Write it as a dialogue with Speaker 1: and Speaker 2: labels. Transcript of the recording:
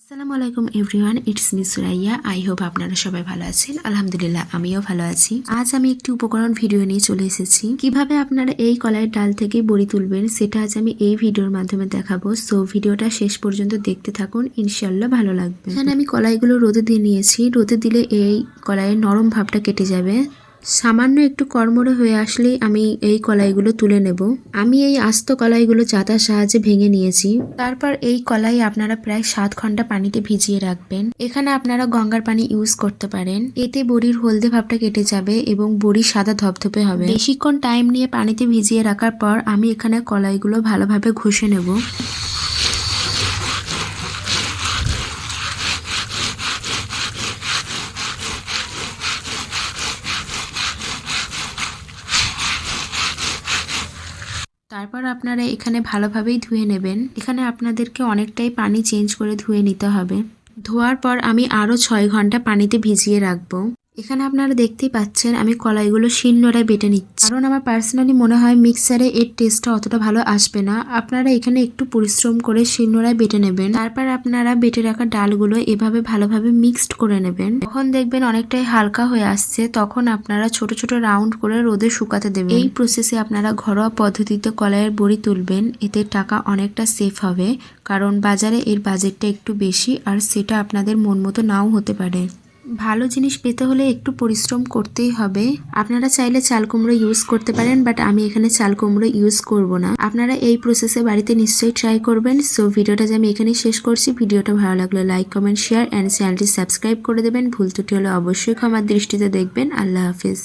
Speaker 1: আসসালামু আলাইকুম everyone, it's me Suraiya. I hope আপনারা সবাই ভালো আছেন। আলহামদুলিল্লাহ আমিও ভালো আছি। আজ আমি একটি উপকরণ ভিডিও নিয়ে চলে এসেছি। কিভাবে আপনারা এই কলাইয়ের ডাল থেকে বড়ি তুলবেন সেটা আজ আমি এই ভিডিওর মাধ্যমে দেখাবো। সো ভিডিওটা শেষ পর্যন্ত দেখতে থাকুন, ইনশাল্লাহ ভালো লাগবে। এখানে আমি কলাইগুলো রোদে দিয়ে নিয়েছি। রোদে দিলে এই কলাইয়ের নরম ভাবটা কেটে যাবে। সামান্য একটু কড়মড়ে হয়ে আসলেই আমি এই কলাইগুলো তুলে নেব। আমি এই আস্ত কলাইগুলো চাতার সাহায্যে ভেঙে নিয়েছি। তারপর এই কলাই আপনারা প্রায় 7 ঘন্টা পানিতে ভিজিয়ে রাখবেন। এখানে আপনারা গঙ্গার পানি ইউজ করতে পারেন। এতে বড়ির হলদে ভাবটা কেটে যাবে এবং বড়ি সাদা ধপধপে হবে। বেশিক্ষণ টাইম নিয়ে পানিতে ভিজিয়ে রাখার পর আমি এখানে কলাইগুলো ভালোভাবে ঘষে নেব। তারপর আপনারা এখানে ভালোভাবেই ধুয়ে নেবেন। এখানে আপনাদেরকে অনেকটাই পানি চেঞ্জ করে ধুয়ে নিতে হবে। ধোয়ার পর আমি আরও 6 ঘন্টা পানিতে ভিজিয়ে রাখবো। এখানে আপনারা দেখতেই পাচ্ছেন আমি কলাইগুলো শিলনোড়ায় বেটে নিচ্ছি, কারণ আমার পার্সোনালি মনে হয় মিক্সারে এর টেস্টটা অতটা ভালো আসবে না। আপনারা এখানে একটু পরিশ্রম করে শিলনোড়ায় বেটে নেবেন। তারপর আপনারা বেটে রাখা ডালগুলো এভাবে ভালোভাবে মিক্সড করে নেবেন। যখন দেখবেন অনেকটাই হালকা হয়ে আসছে তখন আপনারা ছোট ছোট রাউন্ড করে রোদে শুকাতে দেবেন। এই প্রসেসে আপনারা ঘরোয়া পদ্ধতিতে কলাইয়ের বড়ি তুলবেন। এতে টাকা অনেকটা সেফ হবে, কারণ বাজারে এর বাজেটটা একটু বেশি আর সেটা আপনাদের মন মতো নাও হতে পারে। ভালো জিনিস পেতে হলে একটু পরিশ্রম করতেই হবে। আপনারা চাইলে চাল কুমড়ো ইউজ করতে পারেন, বাট আমি এখানে চাল কুমড়ো ইউজ করব না। আপনারা এই প্রসেসে বাড়িতে নিশ্চয়ই ট্রাই করবেন। সো ভিডিওটা যে আমি এখানেই শেষ করছি। ভিডিওটা ভালো লাগলে লাইক কমেন্ট শেয়ার অ্যান্ড চ্যানেলটি সাবস্ক্রাইব করে দেবেন। ভুল ত্রুটি হলে অবশ্যই ক্ষমার দৃষ্টিতে দেখবেন। আল্লাহ হাফিজ।